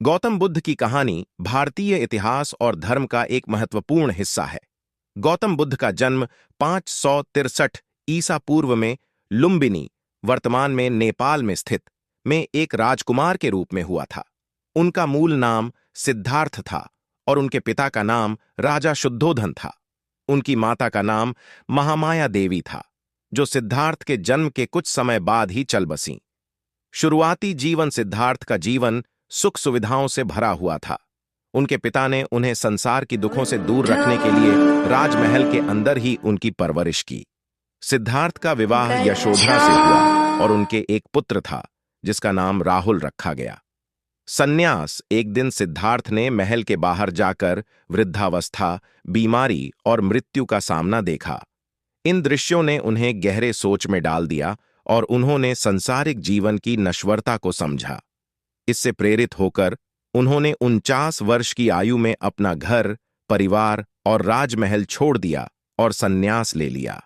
गौतम बुद्ध की कहानी भारतीय इतिहास और धर्म का एक महत्वपूर्ण हिस्सा है। गौतम बुद्ध का जन्म 563 ईसा पूर्व में लुम्बिनी, वर्तमान में नेपाल में स्थित, में एक राजकुमार के रूप में हुआ था। उनका मूल नाम सिद्धार्थ था और उनके पिता का नाम राजा शुद्धोधन था। उनकी माता का नाम महामाया देवी था, जो सिद्धार्थ के जन्म के कुछ समय बाद ही चल बसीं। शुरुआती जीवन सिद्धार्थ का जीवन सुख सुविधाओं से भरा हुआ था। उनके पिता ने उन्हें संसार की दुखों से दूर रखने के लिए राजमहल के अंदर ही उनकी परवरिश की। सिद्धार्थ का विवाह यशोधरा से हुआ और उनके एक पुत्र था, जिसका नाम राहुल रखा गया। सन्यास। एक दिन सिद्धार्थ ने महल के बाहर जाकर वृद्धावस्था, बीमारी और मृत्यु का सामना देखा। इन दृश्यों ने उन्हें गहरे सोच में डाल दिया और उन्होंने संसारिक जीवन की नश्वरता को समझा। इससे प्रेरित होकर उन्होंने 49 वर्ष की आयु में अपना घर, परिवार और राजमहल छोड़ दिया और संन्यास ले लिया।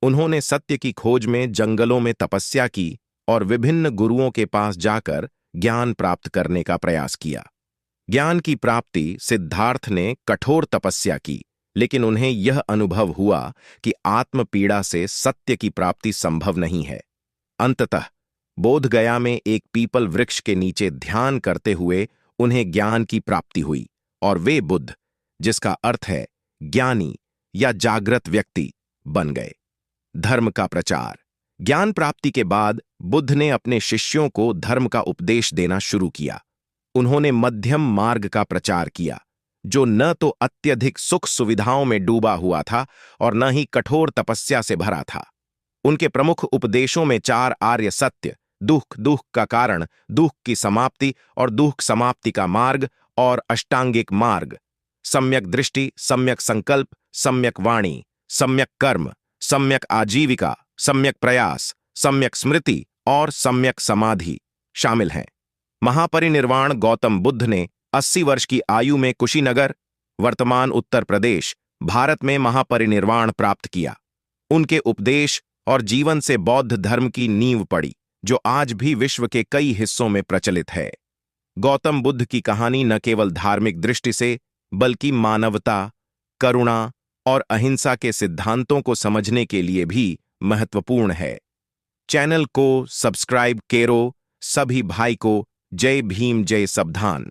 उन्होंने सत्य की खोज में जंगलों में तपस्या की और विभिन्न गुरुओं के पास जाकर ज्ञान प्राप्त करने का प्रयास किया। ज्ञान की प्राप्ति सिद्धार्थ ने कठोर तपस्या की, लेकिन उन्हें यह अनुभव हुआ कि आत्म पीड़ा से सत्य की प्राप्ति संभव नहीं है। अंततः बोधगया में एक पीपल वृक्ष के नीचे ध्यान करते हुए उन्हें ज्ञान की प्राप्ति हुई और वे बुद्ध, जिसका अर्थ है ज्ञानी या जागृत व्यक्ति, बन गए। धर्म का प्रचार। ज्ञान प्राप्ति के बाद बुद्ध ने अपने शिष्यों को धर्म का उपदेश देना शुरू किया। उन्होंने मध्यम मार्ग का प्रचार किया, जो न तो अत्यधिक सुख सुविधाओं में डूबा हुआ था और न ही कठोर तपस्या से भरा था। उनके प्रमुख उपदेशों में 4 आर्य सत्य, दुख का कारण, दुख की समाप्ति और दुख समाप्ति का मार्ग, और अष्टांगिक मार्ग, सम्यक दृष्टि, सम्यक संकल्प, सम्यक वाणी, सम्यक कर्म, सम्यक आजीविका, सम्यक प्रयास, सम्यक स्मृति और सम्यक समाधि शामिल हैं। महापरिनिर्वाण। गौतम बुद्ध ने 80 वर्ष की आयु में कुशीनगर, वर्तमान उत्तर प्रदेश, भारत में महापरिनिर्वाण प्राप्त किया। उनके उपदेश और जीवन से बौद्ध धर्म की नींव पड़ी, जो आज भी विश्व के कई हिस्सों में प्रचलित है। गौतम बुद्ध की कहानी न केवल धार्मिक दृष्टि से, बल्कि मानवता, करुणा और अहिंसा के सिद्धांतों को समझने के लिए भी महत्वपूर्ण है। चैनल को सब्सक्राइब करो। सभी भाई को जय भीम, जय संविधान।